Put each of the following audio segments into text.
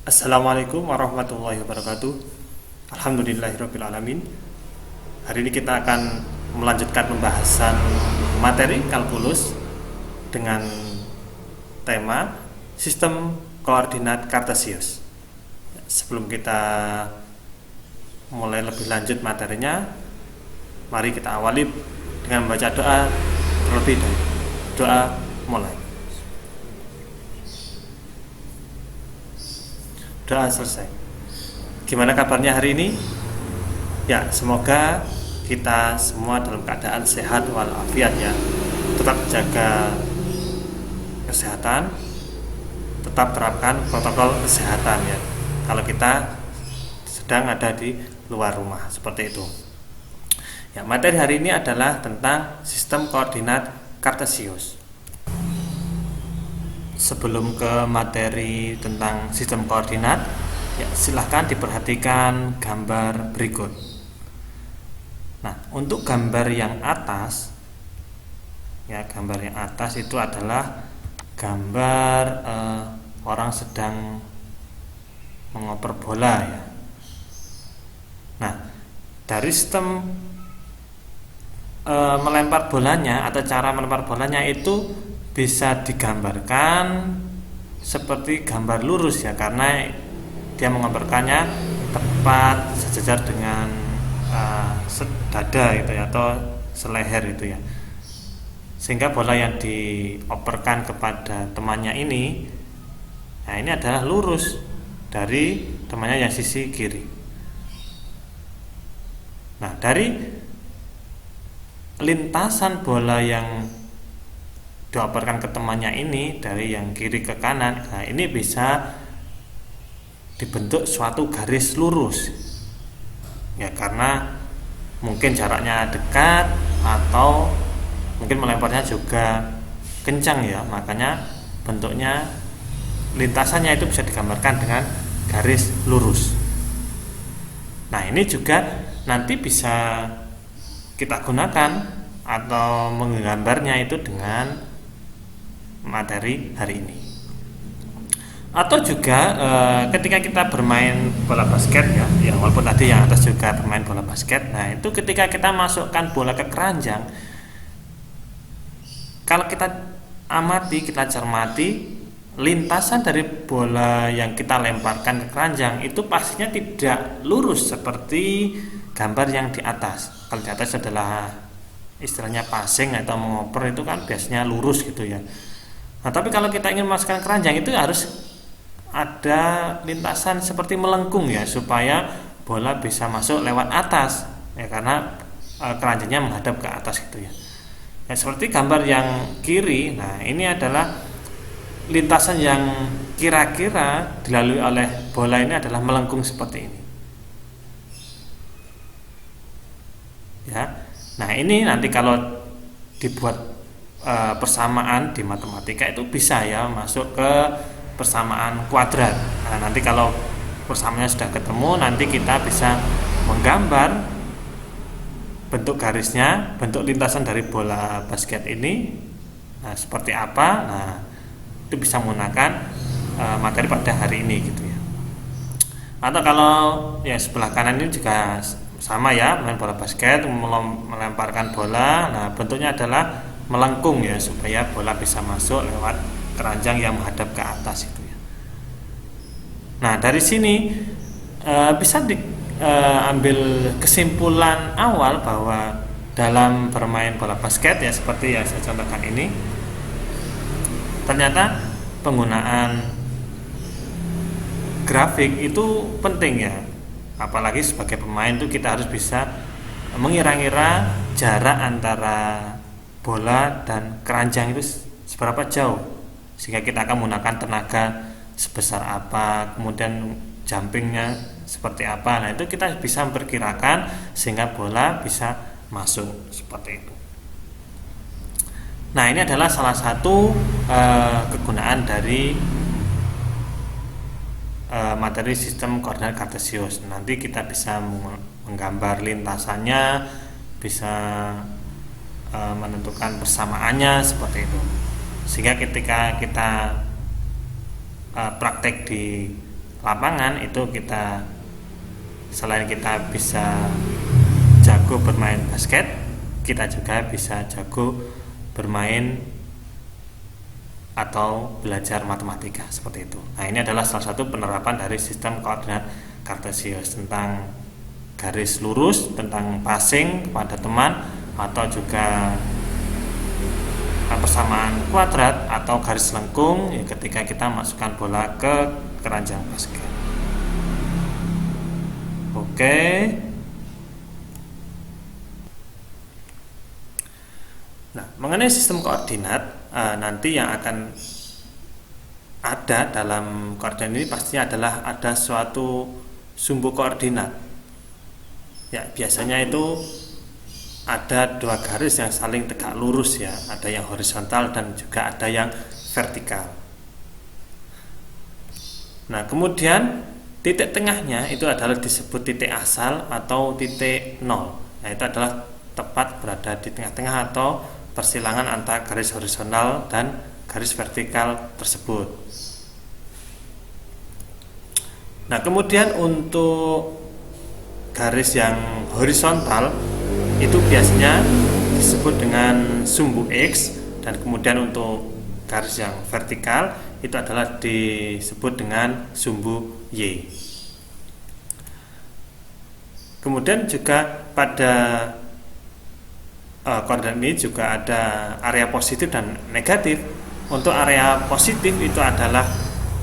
Assalamualaikum warahmatullahi wabarakatuh. Alhamdulillahirabbil alamin. Hari ini kita akan melanjutkan pembahasan materi kalkulus dengan tema sistem koordinat Kartesius. Sebelum kita mulai lebih lanjut materinya, mari kita awali dengan membaca doa terlebih dahulu. Doa mulai. Doa selesai. Gimana kabarnya hari ini? Ya, semoga kita semua dalam keadaan sehat walafiat ya. Tetap jaga kesehatan, tetap terapkan protokol kesehatan ya. Kalau kita sedang ada di luar rumah seperti itu. Ya, materi hari ini adalah tentang sistem koordinat Kartesius. Sebelum ke materi tentang sistem koordinat, ya silahkan diperhatikan gambar berikut. Nah, untuk gambar yang atas, ya gambar yang atas itu adalah gambar orang sedang mengoper bola ya. Nah, dari sistem melempar bolanya atau cara melempar bolanya itu bisa digambarkan seperti gambar lurus ya, karena dia menggambarkannya tepat sejajar dengan dada gitu ya, atau seleher itu ya, sehingga bola yang dioperkan kepada temannya ini, nah ini adalah lurus dari temannya yang sisi kiri. Nah, dari lintasan bola yang dioperkan ke temannya ini dari yang kiri ke kanan, nah ini bisa dibentuk suatu garis lurus ya, karena mungkin jaraknya dekat atau mungkin melemparnya juga kencang ya, makanya bentuknya lintasannya itu bisa digambarkan dengan garis lurus. Nah, ini juga nanti bisa kita gunakan atau menggambarnya itu dengan materi hari ini. Atau juga ketika kita bermain bola basket ya, walaupun tadi yang atas juga bermain bola basket. Nah, itu ketika kita masukkan bola ke keranjang, kalau kita amati, kita cermati, lintasan dari bola yang kita lemparkan ke keranjang itu pastinya tidak lurus seperti gambar yang di atas. Kalau di atas adalah istilahnya passing atau mengoper, itu kan biasanya lurus gitu ya. Nah, tapi kalau kita ingin masukkan keranjang itu harus ada lintasan seperti melengkung ya, supaya bola bisa masuk lewat atas ya, karena keranjangnya menghadap ke atas gitu ya. Nah, seperti gambar yang kiri, nah ini adalah lintasan yang kira-kira dilalui oleh bola ini adalah melengkung seperti ini ya. Nah, ini nanti kalau dibuat persamaan di matematika itu bisa ya masuk ke persamaan kuadrat. Nah, nanti kalau persamaannya sudah ketemu, nanti kita bisa menggambar bentuk garisnya, bentuk lintasan dari bola basket ini, nah seperti apa. Nah, itu bisa menggunakan materi pada hari ini gitu ya. Atau kalau ya sebelah kanan ini juga sama ya, main bola basket, melemparkan bola. Nah, bentuknya adalah melengkung ya, supaya bola bisa masuk lewat keranjang yang menghadap ke atas itu ya. Nah, dari sini bisa diambil kesimpulan awal bahwa dalam bermain bola basket ya, seperti yang saya contohkan ini, ternyata penggunaan grafik itu penting ya. Apalagi sebagai pemain itu kita harus bisa mengira-ngira jarak antara bola dan keranjang itu seberapa jauh, sehingga kita akan menggunakan tenaga sebesar apa, kemudian jumpingnya seperti apa. Nah, itu kita bisa memperkirakan sehingga bola bisa masuk seperti itu. Nah, ini adalah salah satu kegunaan dari materi sistem koordinat Kartesius. Nanti kita bisa menggambar lintasannya, bisa menentukan persamaannya seperti itu, sehingga ketika kita praktek di lapangan itu kita selain kita bisa jago bermain basket, kita juga bisa jago bermain atau belajar matematika seperti itu. Nah, ini adalah salah satu penerapan dari sistem koordinat kartesius tentang garis lurus, tentang passing kepada teman, atau juga persamaan kuadrat atau garis lengkung ya, ketika kita masukkan bola ke keranjang basket. Oke. Nah, mengenai sistem koordinat, nanti yang akan ada dalam koordinat ini pastinya adalah ada suatu sumbu koordinat. Ya, biasanya itu ada dua garis yang saling tegak lurus ya, ada yang horizontal dan juga ada yang vertikal. Nah, kemudian titik tengahnya itu adalah disebut titik asal atau titik nol. Nah, itu adalah tepat berada di tengah-tengah atau persilangan antara garis horizontal dan garis vertikal tersebut. Nah, kemudian untuk garis yang horizontal itu biasanya disebut dengan sumbu X, dan kemudian untuk garis yang vertikal itu adalah disebut dengan sumbu Y. Kemudian juga pada koordinat ini juga ada area positif dan negatif. Untuk area positif itu adalah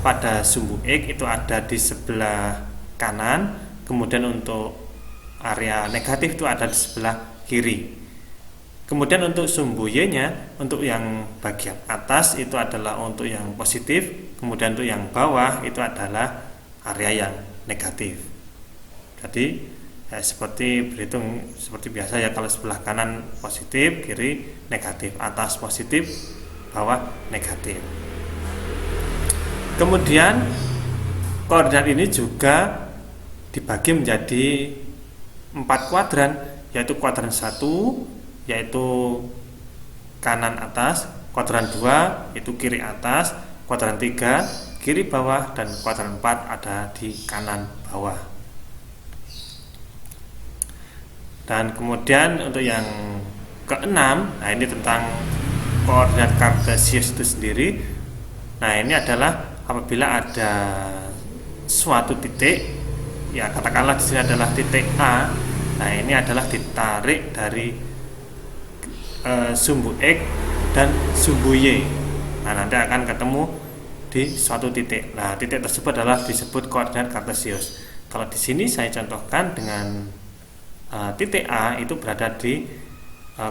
pada sumbu X itu ada di sebelah kanan, kemudian untuk area negatif itu ada di sebelah kiri. Kemudian untuk sumbu Y-nya, untuk yang bagian atas itu adalah untuk yang positif, kemudian untuk yang bawah itu adalah area yang negatif. Jadi seperti berhitung seperti biasa ya, kalau sebelah kanan positif, kiri negatif, atas positif, bawah negatif. Kemudian koordinat ini juga dibagi menjadi 4 kuadran, yaitu kuadran 1 yaitu kanan atas, kuadran 2 itu kiri atas, kuadran 3 kiri bawah, dan kuadran 4 ada di kanan bawah. Dan kemudian untuk yang keenam, nah ini tentang koordinat kartesius itu sendiri. Nah, ini adalah apabila ada suatu titik, ya katakanlah di sini adalah titik A. Nah, ini adalah ditarik dari sumbu X dan sumbu Y. Nah, nanti akan ketemu di suatu titik. Nah, titik tersebut adalah disebut koordinat kartesius. Kalau di sini saya contohkan dengan titik A itu berada di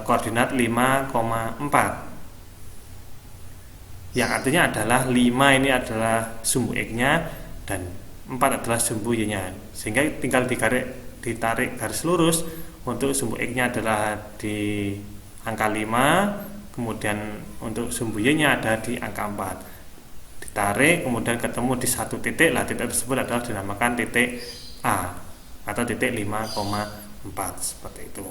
koordinat 5,4. Yang artinya adalah 5 ini adalah sumbu X-nya dan 4 adalah sumbu Y-nya. Sehingga tinggal ditarik garis lurus. Untuk sumbu X-nya adalah di angka 5, kemudian untuk sumbu Y-nya ada di angka 4. Ditarik, kemudian ketemu di satu titik. Lah, titik tersebut adalah dinamakan titik A atau titik 5,4 seperti itu.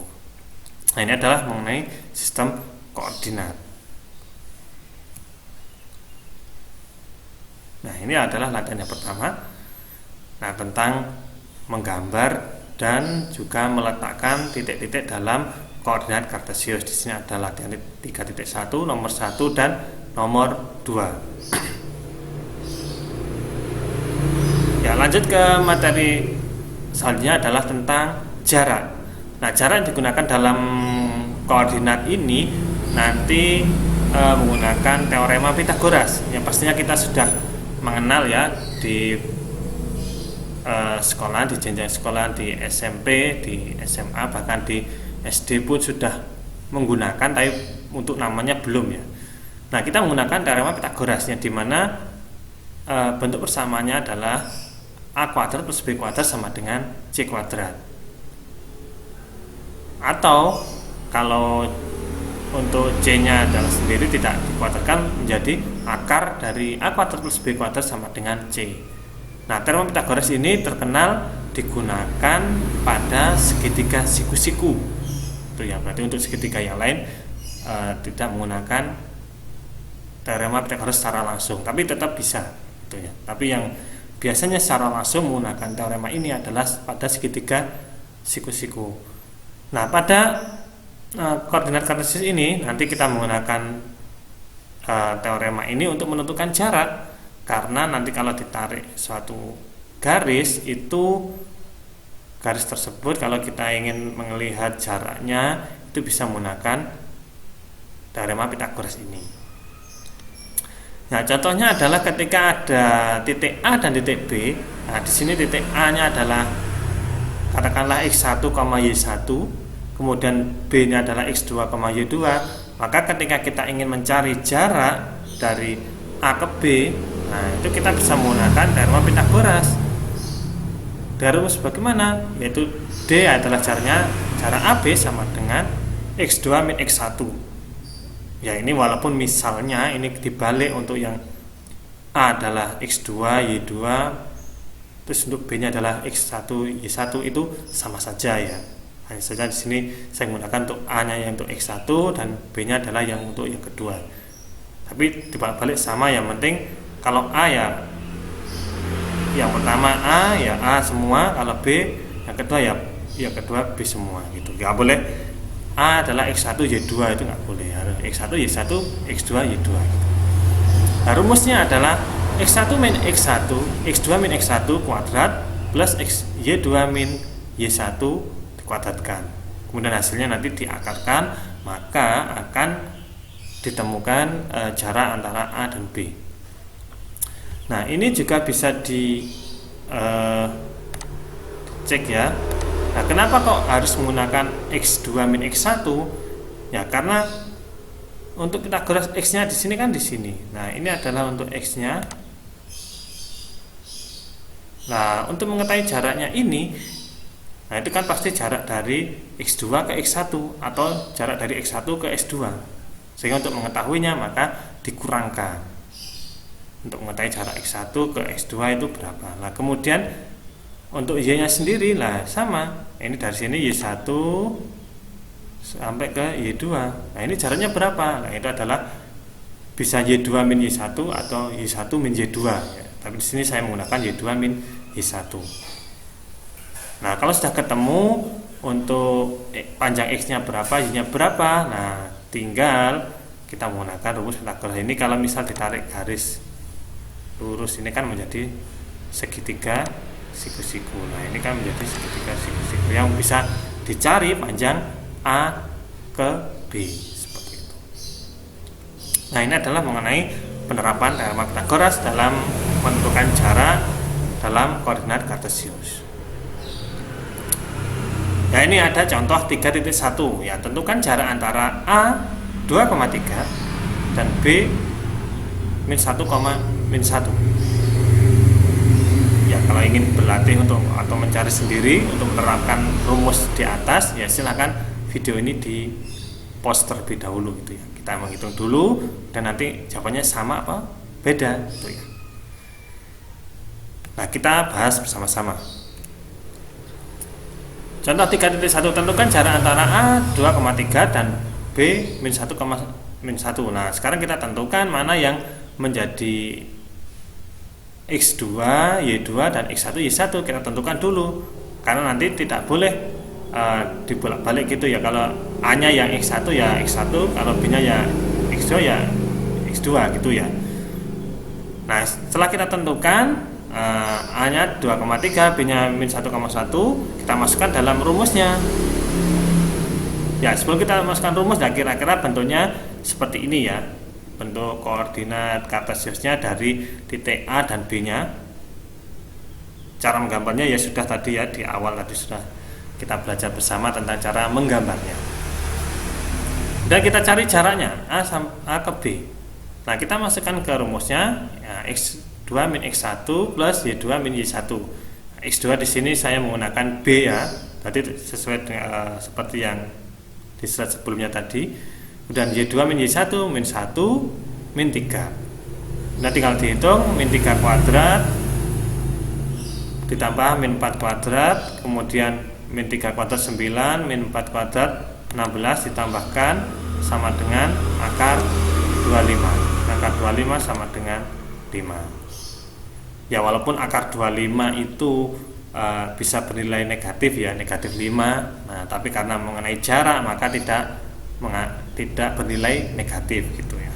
Nah, ini adalah mengenai sistem koordinat. Nah, ini adalah latihan yang pertama. Nah, tentang menggambar dan juga meletakkan titik-titik dalam koordinat kartesius. Di sini ada latihan 3.1, nomor 1 dan nomor 2. Ya, lanjut ke materi selanjutnya adalah tentang jarak. Nah, jarak yang digunakan dalam koordinat ini nanti menggunakan teorema Pythagoras. Yang pastinya kita sudah mengenal ya di sekolah, di jenjang sekolah, di SMP, di SMA, bahkan di SD pun sudah menggunakan, tapi untuk namanya belum ya. Nah, kita menggunakan teorema Pythagoras yang dimana bentuk persamaannya adalah A kuadrat plus B kuadrat sama dengan C kuadrat. Atau kalau untuk C-nya adalah sendiri tidak dikuadratkan menjadi akar dari A kuadrat plus B kuadrat sama dengan C. Nah, teorema Pythagoras ini terkenal digunakan pada segitiga siku-siku. Itu ya, berarti untuk segitiga yang lain tidak menggunakan teorema Pythagoras secara langsung, tapi tetap bisa. Itu ya. Tapi yang biasanya secara langsung menggunakan teorema ini adalah pada segitiga siku-siku. Nah, pada koordinat kartesius ini nanti kita menggunakan teorema ini untuk menentukan jarak, karena nanti kalau ditarik suatu garis, itu garis tersebut kalau kita ingin melihat jaraknya itu bisa menggunakan teorema Pythagoras ini. Nah, contohnya adalah ketika ada titik A dan titik B. Nah, di sini titik A-nya adalah katakanlah x1, y1, kemudian B-nya adalah x2, y2. Maka ketika kita ingin mencari jarak dari A ke B, nah itu kita bisa menggunakan teorema Pythagoras. Dari rumus bagaimana? Yaitu D adalah jarak AB sama dengan x2 min x1. Ya, ini walaupun misalnya ini dibalik, untuk yang A adalah x2, y2, terus untuk B-nya adalah x1, y1, itu sama saja ya. Hanya saja di sini saya menggunakan untuk A-nya yang untuk x1 dan B-nya adalah yang untuk yang kedua. Tapi dibalik sama, yang penting kalau A ya yang pertama A ya A semua, kalau B yang kedua ya kedua B semua gitu. Nggak boleh A adalah x1 y2, itu nggak boleh. X1 y1 x2 y2 gitu. Nah, rumusnya adalah x1 min x1 x2 min x1 kuadrat plus y2 min y1 dikuadratkan. Kemudian hasilnya nanti diakarkan, maka akan ditemukan jarak antara A dan B. Nah, ini juga bisa dicek ya. Nah, kenapa kok harus menggunakan x2 min x1? Ya, karena untuk Pythagoras x-nya di sini kan di sini. Nah, ini adalah untuk x-nya. Nah, untuk mengetahui jaraknya ini, nah itu kan pasti jarak dari x2 ke x1 atau jarak dari x1 ke x2. Sehingga untuk mengetahuinya maka dikurangkan. Untuk mengetahui jarak x1 ke x2 itu berapa. Nah, kemudian untuk y-nya sendiri lah sama. Ini dari sini y1 sampai ke y2. Nah, ini jaraknya berapa? Nah, itu adalah bisa y2 min y1 atau y1 min y2 ya. Tapi di sini saya menggunakan y2 min y1. Nah, kalau sudah ketemu untuk panjang x-nya berapa, y-nya berapa, nah tinggal kita menggunakan rumus Pythagoras ini. Kalau misal ditarik garis lurus ini kan menjadi segitiga siku-siku. Nah, ini kan menjadi segitiga siku-siku yang bisa dicari panjang A ke B seperti itu. Nah, ini adalah mengenai penerapan teorema Pythagoras dalam menentukan jarak dalam koordinat kartesius. Nah, ini ada contoh 3.1 ya, tentukan jarak antara A 2,3 dan B min 1, min 1. Ya, kalau ingin berlatih untuk atau mencari sendiri untuk menerapkan rumus di atas, ya silakan video ini di post terlebih dahulu gitu ya. Kita menghitung dulu dan nanti jawabannya sama apa beda gitu ya. Nah, kita bahas bersama-sama. Contoh 3.1, tentukan jarak antara A 2,3 dan B min 1, min 1. Nah, sekarang kita tentukan mana yang menjadi x2, y2 dan x1, y1. Kita tentukan dulu, karena nanti tidak boleh dibolak-balik gitu ya. Kalau A-nya yang x1 ya x1, kalau B-nya ya x2 ya x2 gitu ya. Nah, setelah kita tentukan A-nya 2,3, B-nya min 1,1, kita masukkan dalam rumusnya. Ya, sebelum kita masukkan rumus, nah kira-kira bentuknya seperti ini ya. Bentuk koordinat kartesiusnya dari titik A dan B-nya. Cara menggambarnya ya sudah tadi ya, di awal tadi sudah kita belajar bersama tentang cara menggambarnya. Dan kita cari jaraknya A ke B. Nah, kita masukkan ke rumusnya ya, x2 min x1 plus y2 min y1. X2 di sini saya menggunakan B ya. Tadi sesuai dengan seperti yang di slide sebelumnya tadi. Dan y2 min y1 min 1 min 3. Nah, tinggal dihitung min 3 kuadrat ditambah min 4 kuadrat, kemudian min 3 kuadrat 9, min 4 kuadrat 16 ditambahkan sama dengan akar 25. Akar 25 sama dengan 5. Ya walaupun akar 25 itu bisa bernilai negatif ya, negatif 5. Nah, tapi karena mengenai jarak maka tidak bernilai negatif gitu ya.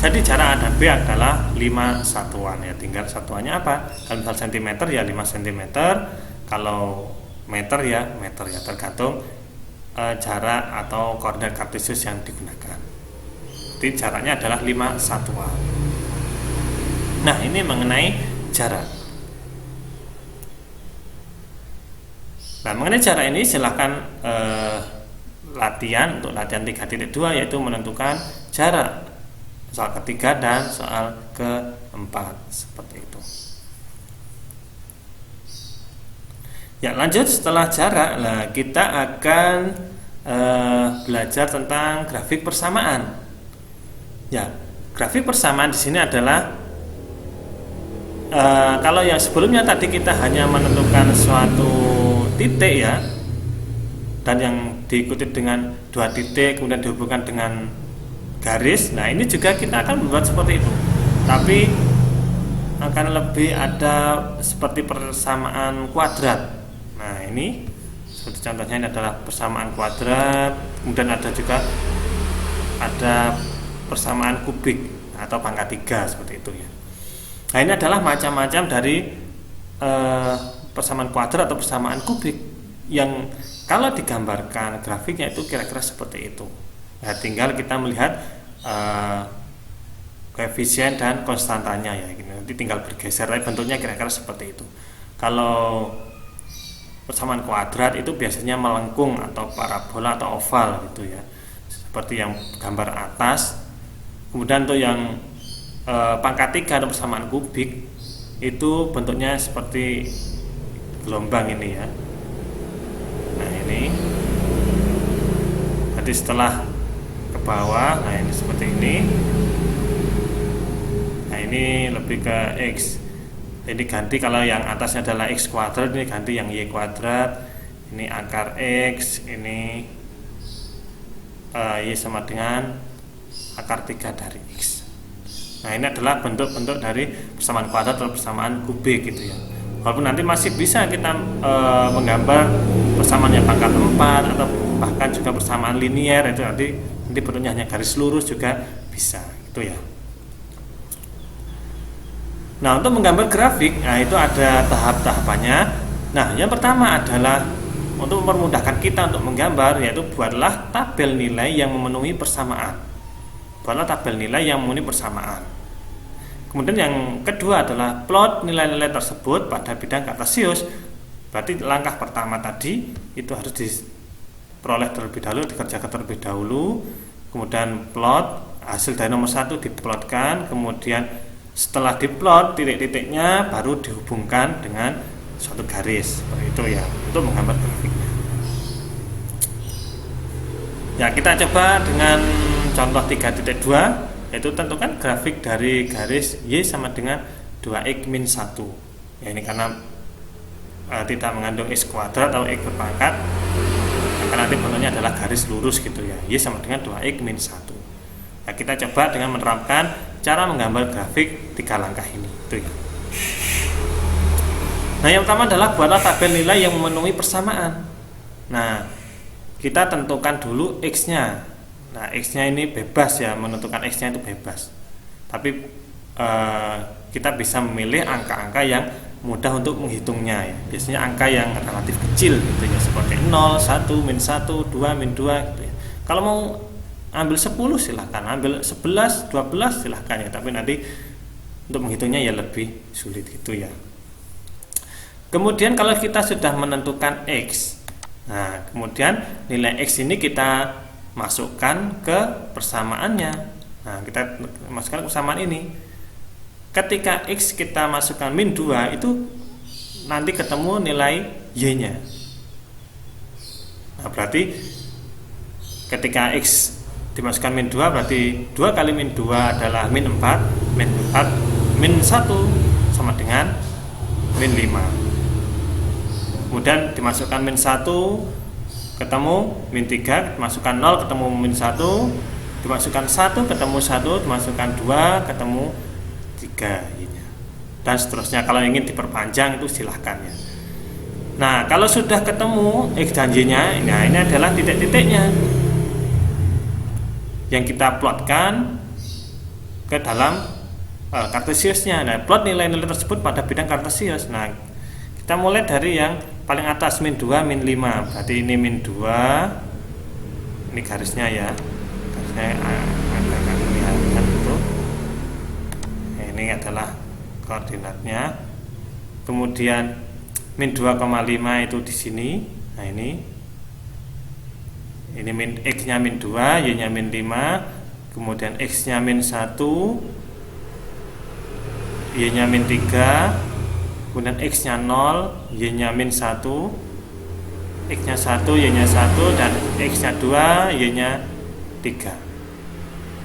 Jadi jarak A dan B adalah 5 satuan ya, tinggal satuannya apa? Kalau misal cm ya 5 cm, kalau meter ya tergantung jarak atau koordinat kartesius yang digunakan. Jadi jaraknya adalah 5 satuan. Nah, ini mengenai jarak. Nah, mengenai jarak ini silahkan latihan untuk latihan 3.2 yaitu menentukan jarak. Soal ketiga dan soal keempat seperti itu. Ya, lanjut setelah jarak, nah kita akan belajar tentang grafik persamaan. Ya, grafik persamaan di sini adalah kalau yang sebelumnya tadi kita hanya menentukan suatu titik ya, dan yang diikuti dengan 2 titik kemudian dihubungkan dengan garis. Nah, ini juga kita akan membuat seperti itu, tapi akan lebih ada seperti persamaan kuadrat. Nah, ini seperti contohnya ini adalah persamaan kuadrat, kemudian ada juga persamaan kubik atau pangkat 3 seperti itu ya. Nah, ini adalah macam-macam dari persamaan kuadrat atau persamaan kubik yang kalau digambarkan grafiknya itu kira-kira seperti itu. Nah, tinggal kita melihat koefisien dan konstantanya ya. Nanti tinggal bergeser, tapi bentuknya kira-kira seperti itu. Kalau persamaan kuadrat itu biasanya melengkung atau parabola atau oval gitu ya, seperti yang gambar atas. Kemudian untuk yang pangkat 3 atau persamaan kubik itu bentuknya seperti gelombang ini ya. Nah, ini nanti setelah ke bawah, nah ini seperti ini. Nah, ini lebih ke X. Jadi ganti, kalau yang atasnya adalah X kuadrat, ini ganti yang Y kuadrat. Ini akar X, ini Y sama dengan akar 3 dari X. Nah, ini adalah bentuk-bentuk dari persamaan kuadrat atau persamaan kubik gitu ya. Walaupun nanti masih bisa kita menggambar persamaan yang pangkat 4 atau bahkan juga persamaan linier, itu nanti bentuknya hanya garis lurus juga bisa gitu ya. Nah, untuk menggambar grafik, nah itu ada tahap-tahapannya. Nah, yang pertama adalah untuk mempermudahkan kita untuk menggambar, yaitu buatlah tabel nilai yang memenuhi persamaan. Buatlah tabel nilai yang memenuhi persamaan. Kemudian yang kedua adalah plot nilai-nilai tersebut pada bidang kartesius. Berarti langkah pertama tadi itu harus diperoleh terlebih dahulu, dikerjakan terlebih dahulu. Kemudian plot, hasil dari nomor 1 diplotkan. Kemudian setelah diplot, titik-titiknya baru dihubungkan dengan suatu garis. Seperti itu ya, untuk menggambar grafik. Ya, kita coba dengan contoh 3.2, yaitu tentukan grafik dari garis Y sama dengan 2X min 1. Ya, ini karena tidak mengandung X kuadrat atau X berpangkat, maka nanti bentuknya adalah garis lurus gitu ya. Y sama dengan 2X min 1. Nah, kita coba dengan menerapkan cara menggambar grafik 3 langkah ini itu ya. Nah, yang pertama adalah buatlah tabel nilai yang memenuhi persamaan. Nah, kita tentukan dulu X-nya. Nah, X-nya ini bebas ya, menentukan X-nya itu bebas. Tapi kita bisa memilih angka-angka yang mudah untuk menghitungnya ya. Biasanya angka yang relatif kecil gitu ya, seperti 0, 1, min 1, 2, min 2 gitu ya. Kalau mau ambil 10 silahkan, ambil 11, 12 silahkan ya, tapi nanti untuk menghitungnya ya lebih sulit gitu ya. Kemudian kalau kita sudah menentukan X, nah kemudian nilai X ini kita masukkan ke persamaannya. Nah, kita masukkan ke persamaan ini. Ketika X kita masukkan min 2, itu nanti ketemu nilai Y-nya. Nah, berarti ketika X dimasukkan min 2, berarti 2 kali min 2 adalah min 4, min 1 sama dengan min 5. Kemudian dimasukkan min 1 ketemu min 3, dimasukkan 0 ketemu min 1, dimasukkan 1 ketemu 1, dimasukkan 2 ketemu 3 Y-nya. dan seterusnya. Kalau ingin diperpanjang itu silahkan ya. Nah, kalau sudah ketemu X dan Y-nya, nah ini adalah titik-titiknya yang kita plotkan ke dalam kartesiusnya. Nah, plot nilai-nilai tersebut pada bidang kartesius. Nah, kita mulai dari yang paling atas min 2, min 5. Berarti ini min 2. Ini garisnya ya. Garisnya agak kelihatan itu. Nah, ini adalah koordinatnya. Kemudian min 2,5 itu di sini. Nah, ini min X-nya min 2, Y-nya min 5, kemudian X-nya min 1, Y-nya min 3, kemudian X-nya 0, Y-nya min 1, X-nya 1, Y-nya 1, dan X-nya 2, Y-nya 3.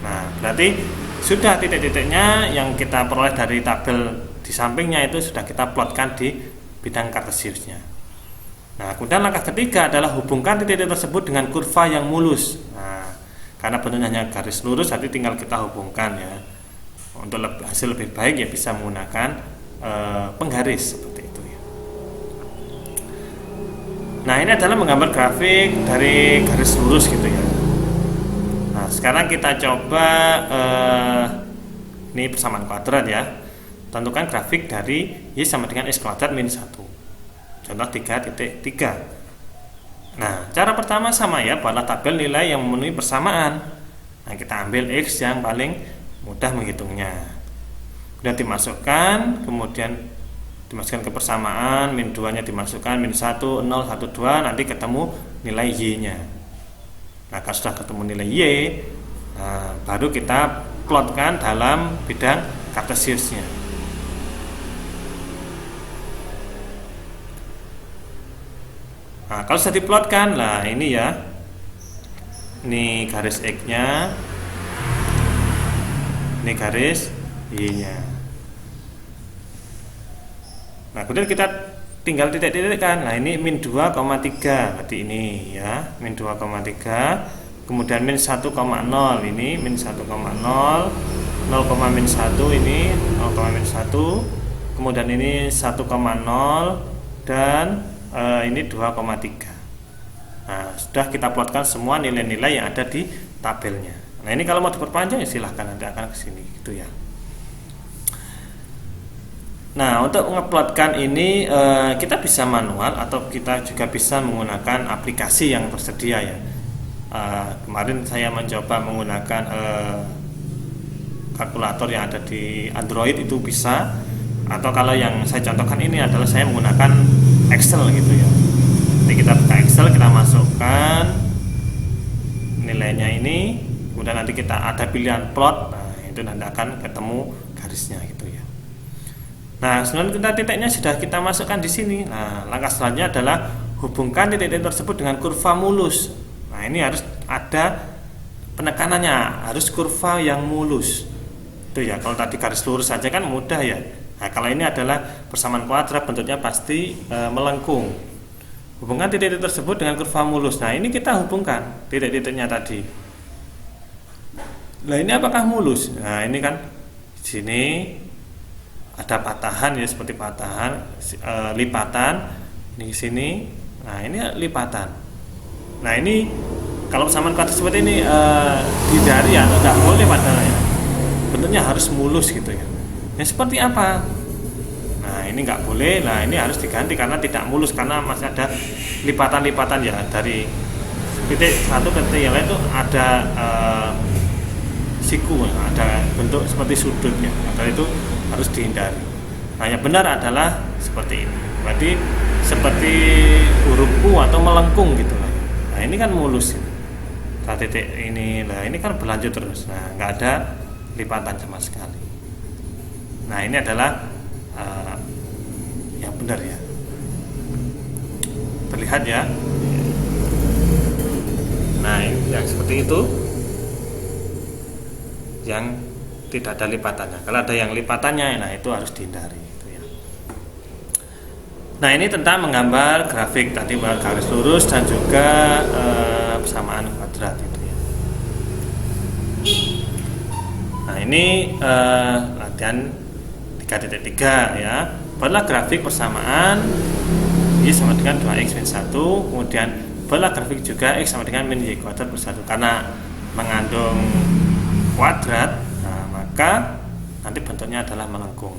Nah, berarti sudah titik-titiknya yang kita peroleh dari tabel di sampingnya itu sudah kita plotkan di bidang kartesiusnya. Nah, kemudian langkah ketiga adalah hubungkan titik-titik tersebut dengan kurva yang mulus. Nah, karena bentuknya hanya garis lurus, jadi tinggal kita hubungkan ya. Untuk hasil lebih baik ya bisa menggunakan penggaris seperti itu ya. Nah, ini adalah menggambar grafik dari garis lurus gitu ya. Nah, sekarang kita coba ini persamaan kuadrat ya. Tentukan grafik dari Y sama dengan X kuadrat min 1. Contoh 3.3. Nah, cara pertama sama ya, buatlah tabel nilai yang memenuhi persamaan. Nah, kita ambil X yang paling mudah menghitungnya. Kemudian dimasukkan, kemudian dimasukkan ke persamaan, min 2-nya dimasukkan, min 1, 0, 1, 2, nanti ketemu nilai Y-nya. Nah, kalau sudah ketemu nilai Y, nah, baru kita plotkan dalam bidang kartesiusnya. Nah, kalau sudah diplotkan, lah ini ya, ini garis X-nya, ini garis Y-nya. Nah, kemudian kita tinggal titik-titikkan. Nah, ini min 2,3, berarti ini ya, min 2,3. Kemudian min 1,0, ini min 1,0, 0,-1 ini 0,-1. Kemudian ini 1,0 dan ini 2,3. Nah, sudah kita plotkan semua nilai-nilai yang ada di tabelnya. Nah, ini kalau mau diperpanjang ya silahkan, nanti akan ke sini gitu ya. Nah, untuk ngeplotkan ini kita bisa manual atau kita juga bisa menggunakan aplikasi yang tersedia ya. Kemarin saya mencoba menggunakan kalkulator yang ada di Android, itu bisa. Atau kalau yang saya contohkan ini adalah saya menggunakan Excel gitu ya. Jadi kita buka Excel, kita masukkan nilainya ini, kemudian nanti kita ada pilihan plot. Nah, itu nanti akan ketemu garisnya gitu ya. Nah, sebenarnya kita titiknya sudah kita masukkan di sini. Nah, langkah selanjutnya adalah hubungkan titik-titik tersebut dengan kurva mulus. Nah, ini harus ada penekanannya, harus kurva yang mulus. Itu ya, kalau tadi garis lurus saja kan mudah ya. Nah, kalau ini adalah persamaan kuadrat, bentuknya pasti melengkung. Hubungkan titik-titik tersebut dengan kurva mulus. Nah, ini kita hubungkan titik-titiknya tadi. Nah, ini apakah mulus? Nah, ini kan di sini ada patahan ya, seperti patahan, lipatan di sini. Nah, ini lipatan. Nah, ini kalau persamaan kuadrat seperti ini dihindari ya, tidak boleh padahal ya. Bentuknya harus mulus gitu ya. Ya seperti apa? Nah, ini nggak boleh. Nah, ini harus diganti karena tidak mulus, karena masih ada lipatan-lipatan ya, dari titik satu ke titik yang lain itu ada siku, ada bentuk seperti sudut ya. Maka itu harus dihindari. Nah, yang benar adalah seperti ini. Berarti seperti huruf U atau melengkung gitu lah. Nah, ini kan mulus. Nah, titik ini, nah ini kan berlanjut terus. Nah, nggak ada lipatan sama sekali. Nah, ini adalah yang benar ya. Terlihat ya. Nah, yang seperti itu, yang tidak ada lipatannya. Kalau ada yang lipatannya, nah itu harus dihindari gitu ya. Nah, ini tentang menggambar grafik tadi, garis lurus dan juga persamaan kuadrat itu ya. Nah, ini latihan 3.3 ya. Buatlah grafik persamaan Y sama dengan 2x min 1, kemudian buatlah grafik juga X sama dengan min Y kuadrat per 1. Karena mengandung kuadrat, nah, maka nanti bentuknya adalah melengkung.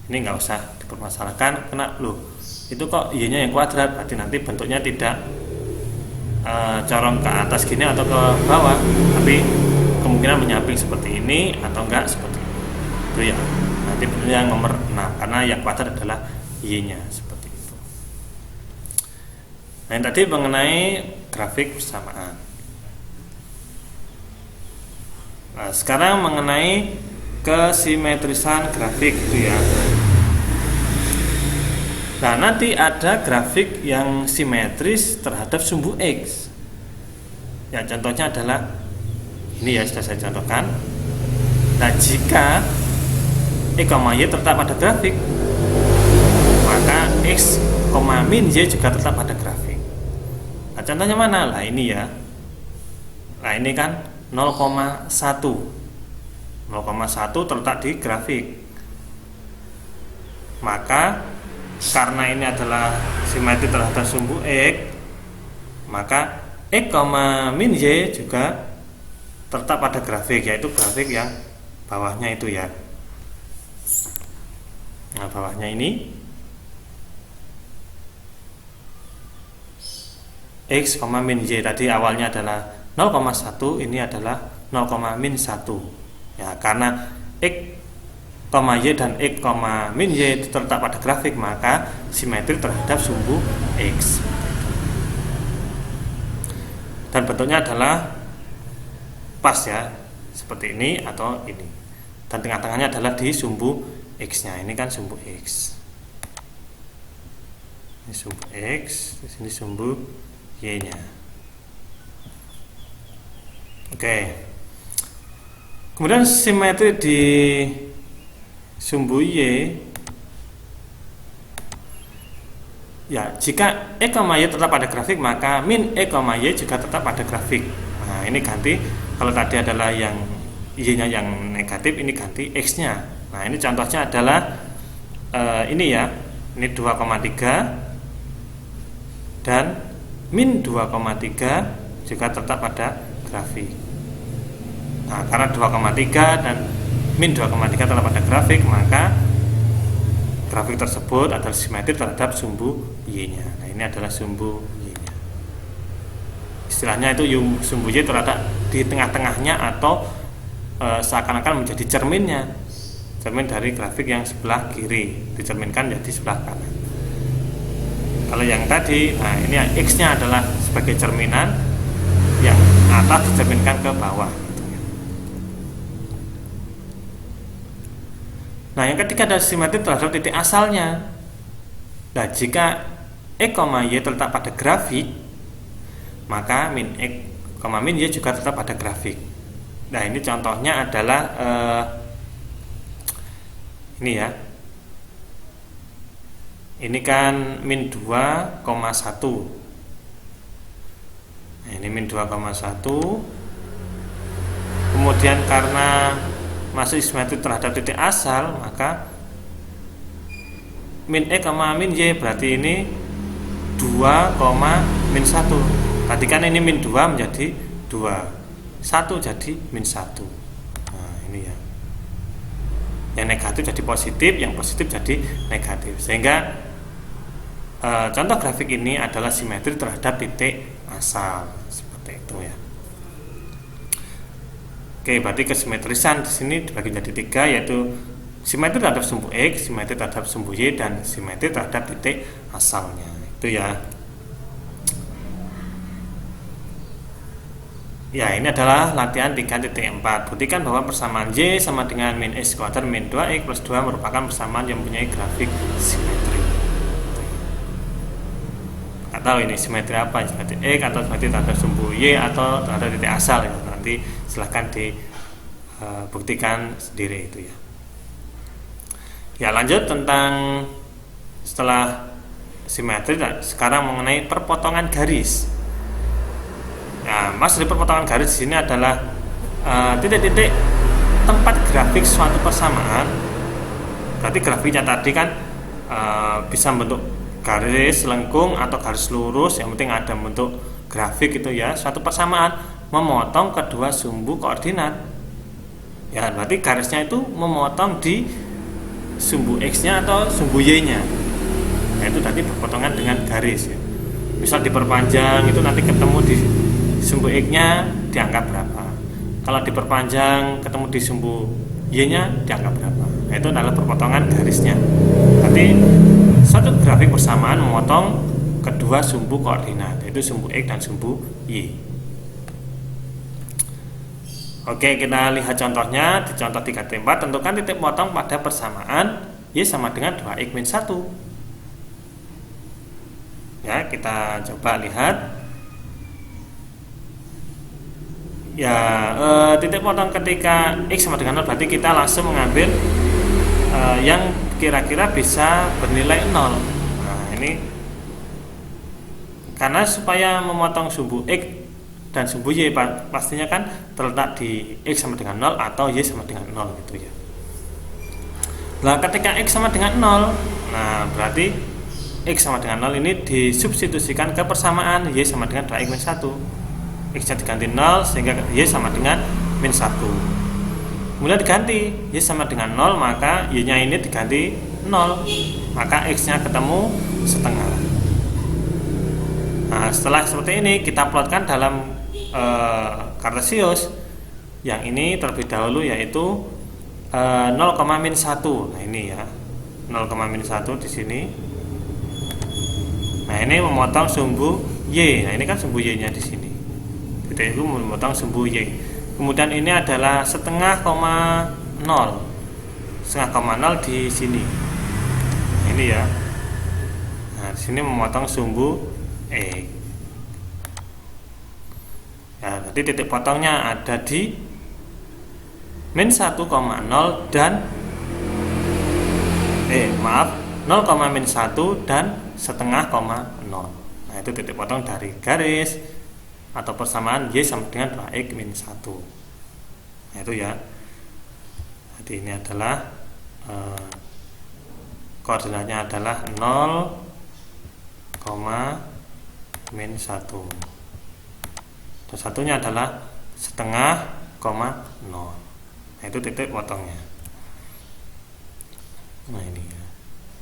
Ini nggak usah dipermasalahkan, karena loh itu kok Y-nya yang kuadrat, berarti nanti bentuknya tidak corong ke atas gini atau ke bawah, tapi kemungkinan menyamping seperti ini atau enggak seperti itu ya. Nanti bentuknya yang nomor 6 karena yang kuadrat adalah Y-nya seperti itu. Nah, yang tadi mengenai grafik persamaan. Nah, sekarang mengenai kesimetrisan grafik itu ya. Nah, nanti ada grafik yang simetris terhadap sumbu X. Ya, contohnya adalah ini ya, sudah saya contohkan. Nah, jika X, Y tetap pada grafik, maka X, min Y juga tetap pada grafik. Nah, contohnya mana? Lah ini ya. Nah, ini kan 0,1 terletak di grafik. Maka karena ini adalah simetri terhadap sumbu X, maka X, min Y juga terletak pada grafik, yaitu grafik yang bawahnya itu ya. Nah, bawahnya ini X, min Y tadi awalnya adalah 0,1, ini adalah 0, min 1 ya. Karena X, Y dan X, min Y terletak pada grafik, maka simetri terhadap sumbu X. Dan bentuknya adalah pas ya, seperti ini atau ini. Dan tengah-tengahnya adalah di sumbu X-nya. Ini kan sumbu X. Ini sumbu X, di sini sumbu Y-nya. Oke. Kemudian simetri di sumbu Y ya, jika X, Y tetap pada grafik, maka min X, Y juga tetap pada grafik. Nah, ini ganti, kalau tadi adalah yang Y-nya yang negatif, ini ganti X-nya. Nah, ini contohnya adalah ini ya, ini 2,3 dan min 2,3 juga tetap pada grafik. Nah, karena 2,3 dan min 2,3 telah pada grafik, maka grafik tersebut adalah simetri terhadap sumbu Y-nya. Nah, ini adalah sumbu Y-nya. Istilahnya itu sumbu Y terletak di tengah-tengahnya atau seakan-akan menjadi cerminnya. Cermin dari grafik yang sebelah kiri dicerminkan jadi sebelah kanan. Kalau yang tadi, nah ini X-nya adalah sebagai cerminan, yang atas dicerminkan ke bawah. Nah, yang ketiga adalah simetri terhadap titik asalnya. Nah, jika X, Y terletak pada grafik, maka min X, min Y juga tetap pada grafik. Nah, ini contohnya adalah ini ya. Ini kan min 2,1. Nah, ini min 2,1. Kemudian karena masih simetri terhadap titik asal, maka min X, min Y berarti ini 2, min 1. Tadi kan ini min 2 menjadi 2, 1 jadi min 1. Nah, ini ya. Yang negatif jadi positif, yang positif jadi negatif. Sehingga contoh grafik ini adalah simetri terhadap titik asal, seperti itu ya. Oke, berarti kesimetrisan di sini dibagi menjadi 3, yaitu simetri terhadap sumbu X, simetri terhadap sumbu Y, dan simetri terhadap titik asalnya. Itu ya. Ya, ini adalah latihan 3.4. Buktikan bahwa persamaan Y sama dengan min X kuadrat min 2X plus 2 merupakan persamaan yang mempunyai grafik simetri. Atau ini simetri apa? Simetri X atau simetri terhadap sumbu Y atau terhadap titik asal ya. Nanti silahkan dibuktikan sendiri itu ya. Ya, lanjut tentang setelah simetri, sekarang mengenai perpotongan garis. Nah, maksud perpotongan garis di sini adalah titik-titik tempat grafik suatu persamaan Berarti grafiknya tadi kan bisa bentuk garis lengkung atau garis lurus, yang penting ada bentuk grafik itu ya. Suatu persamaan memotong kedua sumbu koordinat. Ya, berarti garisnya itu memotong di sumbu X-nya atau sumbu Y-nya. Nah, itu tadi berpotongan dengan garis ya. Misal diperpanjang itu nanti ketemu di sumbu X-nya dianggap berapa. Kalau diperpanjang ketemu di sumbu Y-nya dianggap berapa. Nah, itu adalah perpotongan garisnya. Berarti suatu grafik persamaan memotong kedua sumbu koordinat, yaitu sumbu X dan sumbu Y. Oke, kita lihat contohnya. Di contoh 3-4, tentukan titik potong pada persamaan Y sama dengan 2X-1. Ya, kita coba lihat. Ya, titik potong ketika X sama dengan 0, berarti kita langsung mengambil yang kira-kira bisa bernilai 0. Nah, ini karena supaya memotong sumbu X dan sumbu Y pastinya kan terletak di X sama dengan 0 atau Y sama dengan 0 gitu ya. Nah, ketika X sama dengan 0, nah berarti X sama dengan 0 ini disubstitusikan ke persamaan Y sama dengan 2X-1. X-nya diganti 0 sehingga Y sama dengan min 1. Kemudian diganti Y sama dengan 0, maka Y-nya ini diganti 0, maka X-nya ketemu setengah. Nah, setelah seperti ini kita plotkan dalam Kartesius. Yang ini terlebih dahulu yaitu 0, min 1. Nah, ini ya 0, min 1 di sini. Nah, ini memotong sumbu Y. Nah, ini kan sumbu Y-nya di sini. Titik itu memotong sumbu Y. Kemudian ini adalah setengah koma 0. Setengah koma 0 di sini. Ini ya. Nah, di sini memotong sumbu X. Ya, jadi titik potongnya ada di min 1,0 dan 0, min 1 dan setengah koma 0. Nah, itu titik potong dari garis atau persamaan Y sama dengan 2X min 1. Nah, itu ya. Jadi ini adalah koordinatnya adalah 0, min 1. Dan satunya adalah setengah koma 0. Nah, itu titik potongnya. Nah, ini ya.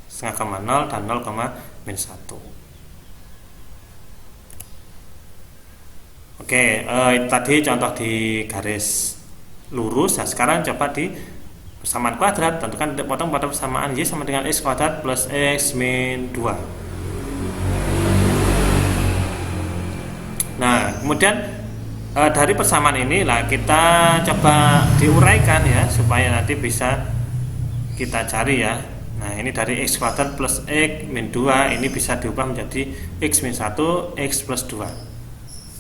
Setengah koma 0 dan 0, min 1. Oke, tadi contoh di garis lurus. Nah, sekarang coba di persamaan kuadrat. Tentukan titik potong pada persamaan Y sama dengan X kuadrat plus X min 2. Nah, kemudian dari persamaan ini lah kita coba diuraikan ya, supaya nanti bisa kita cari ya. Nah, ini dari X kuadrat plus X min 2 ini bisa diubah menjadi X min 1 X plus 2.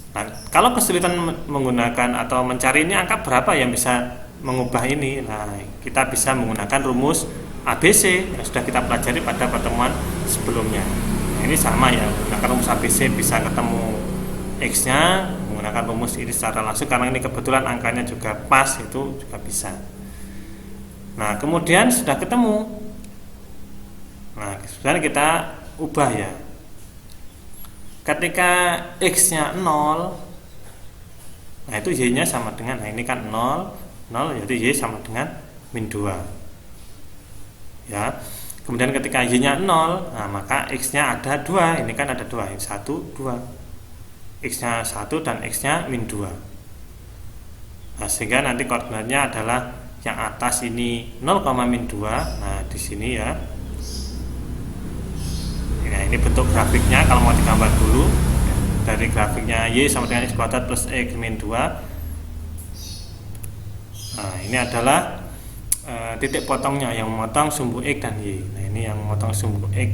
Nah, kalau kesulitan menggunakan atau mencari ini angka berapa yang bisa mengubah ini, nah kita bisa menggunakan rumus ABC yang sudah kita pelajari pada pertemuan sebelumnya. Nah, ini sama ya, menggunakan rumus ABC bisa ketemu X-nya, menggunakan rumus ini secara langsung karena ini kebetulan angkanya juga pas, itu juga bisa. Nah, kemudian sudah ketemu. Nah, sebenarnya kita ubah ya. Ketika X-nya 0, nah itu Y-nya sama dengan, nah ini kan 0, jadi Y sama dengan min 2 ya. Kemudian ketika Y-nya 0, nah maka X-nya ada 2, ini kan ada 2, 1, 2, X-nya 1 dan X-nya min 2. Nah, sehingga nanti koordinatnya adalah yang atas ini 0, min 2. Nah, di sini ya. Nah, ini bentuk grafiknya kalau mau digambar dulu. Dari grafiknya Y sama dengan X kuadrat plus X min 2. Nah, ini adalah titik potongnya yang memotong sumbu X dan Y. Nah, ini yang memotong sumbu X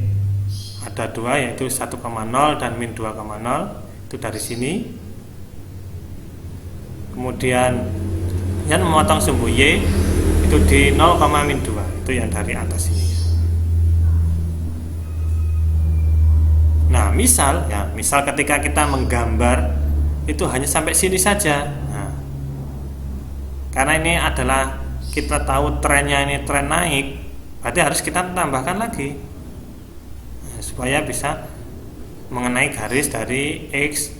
ada 2, yaitu 1,0 dan min 2,0. Itu dari sini. Kemudian yang memotong sumbu Y itu di 0, min 2. Itu yang dari atas ini. Nah, misal ketika kita menggambar itu hanya sampai sini saja. Nah, karena ini adalah kita tahu trennya ini tren naik, berarti harus kita tambahkan lagi supaya bisa mengenai garis dari X,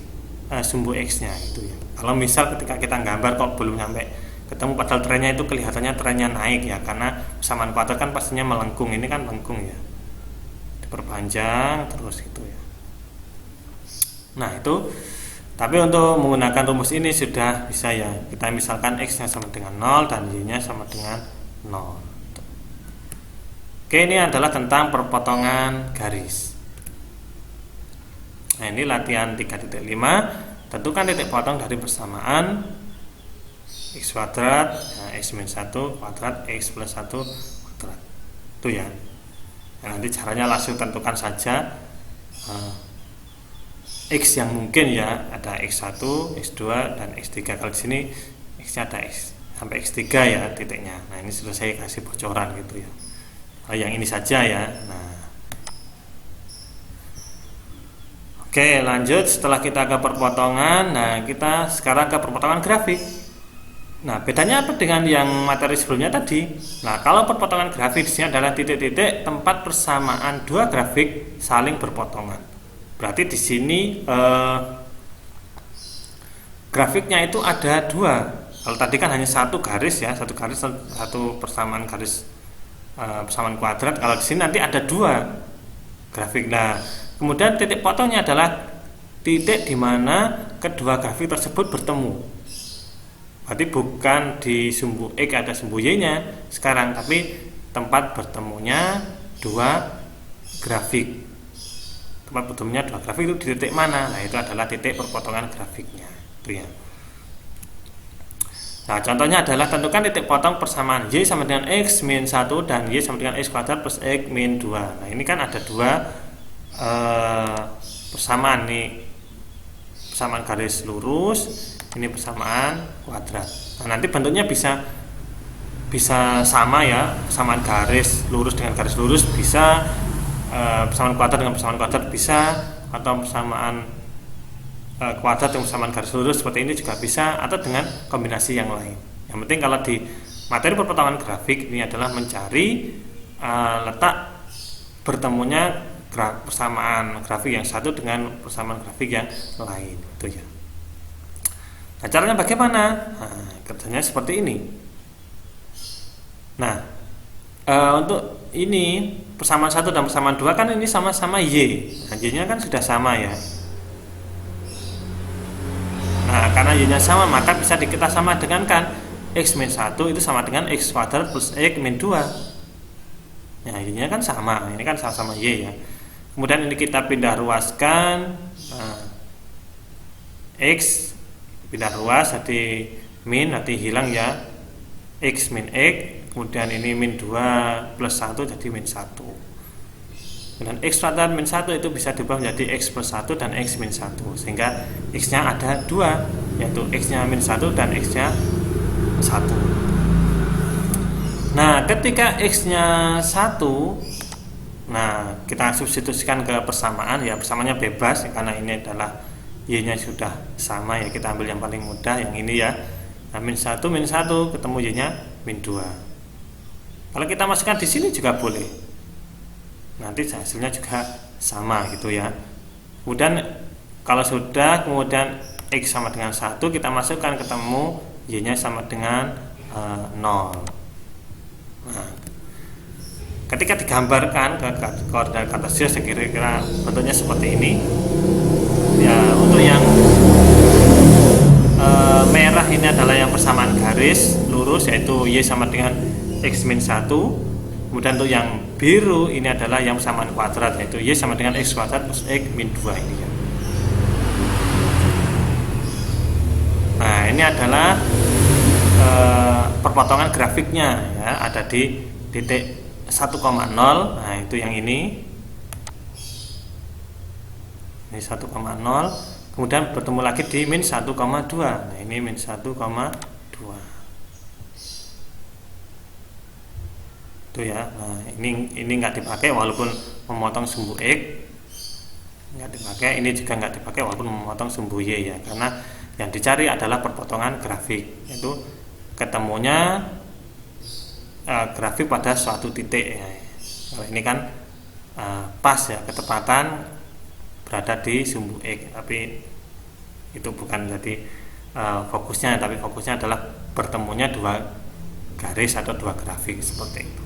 sumbu X nya itu ya. Kalau misal ketika kita gambar kok belum sampai ketemu padahal trennya itu kelihatannya trennya naik ya, karena persamaan kuadrat kan pastinya melengkung, ini kan lengkung ya, diperpanjang terus gitu ya. Nah itu, tapi untuk menggunakan rumus ini sudah bisa ya, kita misalkan X nya sama dengan 0 dan Y nya sama dengan 0. Oke, ini adalah tentang perpotongan garis. Nah ini latihan 3.5, tentukan titik potong dari persamaan X kuadrat, X min 1 kuadrat, X plus 1 kuadrat itu ya. Nah, nanti caranya langsung tentukan saja X yang mungkin ya, ada X1, X2 dan X3. Kalau di sini X nya ada X sampai X3 ya titiknya. Nah ini sudah saya kasih bocoran gitu ya, yang ini saja ya. Nah oke, lanjut. Setelah kita ke perpotongan, nah kita sekarang ke perpotongan grafik. Nah, bedanya apa dengan yang materi sebelumnya tadi? Nah, kalau perpotongan grafik di sini adalah titik-titik tempat persamaan dua grafik saling berpotongan. Berarti di sini grafiknya itu ada dua. Kalau tadi kan hanya satu garis ya, satu garis, satu persamaan garis persamaan kuadrat. Kalau di sini nanti ada dua grafik. Nah, kemudian titik potongnya adalah titik di mana kedua grafik tersebut bertemu. Berarti bukan di sumbu X ada sumbu Y nya sekarang, tapi tempat bertemunya dua grafik. Tempat bertemunya dua grafik itu di titik mana? Nah itu adalah titik perpotongan grafiknya itu ya. Nah contohnya adalah tentukan titik potong persamaan Y sama dengan X min 1 dan Y sama dengan X kuadrat plus X min 2. Nah ini kan ada dua persamaan nih, persamaan garis lurus, ini persamaan kuadrat. Nah nanti bentuknya bisa sama ya, persamaan garis lurus dengan garis lurus bisa, persamaan kuadrat dengan persamaan kuadrat bisa, atau persamaan kuadrat dengan persamaan garis lurus seperti ini juga bisa, atau dengan kombinasi yang lain. Yang penting kalau di materi perpotongan grafik ini adalah mencari letak bertemunya persamaan grafik yang satu dengan persamaan grafik yang lain itu ya. Nah caranya bagaimana? Nah, kerjanya seperti ini. Nah untuk ini persamaan 1 dan persamaan 2 kan ini sama-sama Y. Nah Y nya kan sudah sama ya. Nah karena Y nya sama maka bisa kita sama dengan kan X min 1 itu sama dengan X kuadrat plus X min 2. Nah Y nya kan sama, ini kan sama-sama Y ya. Kemudian ini kita pindah ruaskan, X pindah ruas jadi min, nanti hilang ya X min X, kemudian ini min 2 plus 1 jadi min 1, dan X kuadrat min 1 itu bisa diubah menjadi X plus 1 dan X min 1, sehingga X nya ada 2 yaitu X nya min 1 dan X nya 1. Nah ketika X nya 1, nah kita substitusikan ke persamaan ya, persamaannya bebas ya, karena ini adalah Y nya sudah sama ya, kita ambil yang paling mudah yang ini ya. Nah, min 1 ketemu Y nya min 2. Kalau kita masukkan di sini juga boleh, nanti hasilnya juga sama gitu ya. Kemudian kalau sudah, kemudian X sama dengan 1 kita masukkan, ketemu Y nya sama dengan 0. Nah ketika digambarkan ke koordinat kartesius kira-kira bentuknya seperti ini ya. Untuk yang merah ini adalah yang persamaan garis lurus yaitu Y sama dengan X min 1. Kemudian untuk yang biru ini adalah yang persamaan kuadrat yaitu Y sama dengan X kuadrat plus X min 2 ini ya. Nah ini adalah perpotongan grafiknya ya, ada di titik 1,0. Nah itu yang ini 1,0, kemudian bertemu lagi di min 1,2. Nah ini min 1,2 itu ya. Nah ini nggak dipakai walaupun memotong sumbu X, nggak dipakai. Ini juga nggak dipakai walaupun memotong sumbu Y ya, karena yang dicari adalah perpotongan grafik, yaitu ketemunya grafik pada suatu titik ya. Kalau ini kan pas ya, ketepatan berada di sumbu X, tapi itu bukan jadi fokusnya, tapi fokusnya adalah bertemunya dua garis atau dua grafik seperti itu.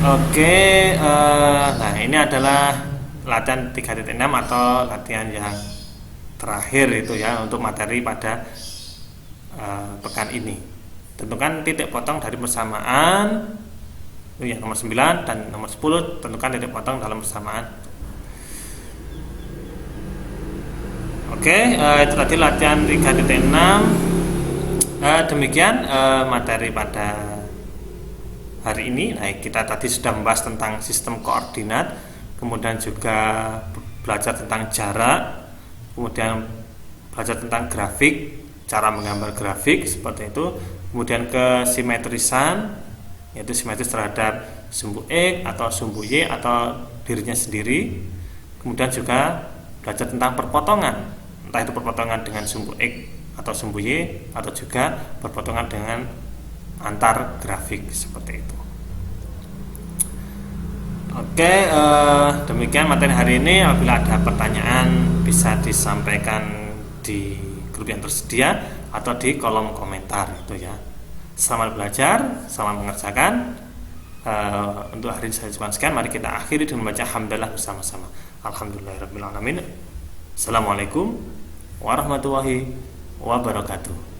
Oke, nah ini adalah latihan 3.6 atau latihan yang terakhir itu ya untuk materi pada pekan ini. Tentukan titik potong dari persamaan yang nomor 9 dan nomor 10, tentukan titik potong dalam persamaan. Oke, itu tadi latihan 3.6. Demikian materi pada hari ini. Nah, kita tadi sudah membahas tentang sistem koordinat, kemudian juga belajar tentang jarak, kemudian belajar tentang grafik, cara menggambar grafik seperti itu, kemudian kesimetrisan, yaitu simetris terhadap sumbu X atau sumbu Y atau dirinya sendiri, kemudian juga belajar tentang perpotongan, entah itu perpotongan dengan sumbu X atau sumbu Y atau juga perpotongan dengan antar grafik seperti itu. Oke, demikian materi hari ini. Apabila ada pertanyaan bisa disampaikan di grup yang tersedia atau di kolom komentar itu ya. Selamat belajar, selamat mengerjakan. Untuk hari ini saya cukupkan sekian. Mari kita akhiri dengan membaca hamdalah bersama-sama. Alhamdulillahirabbil alamin. Assalamualaikum warahmatullahi wabarakatuh.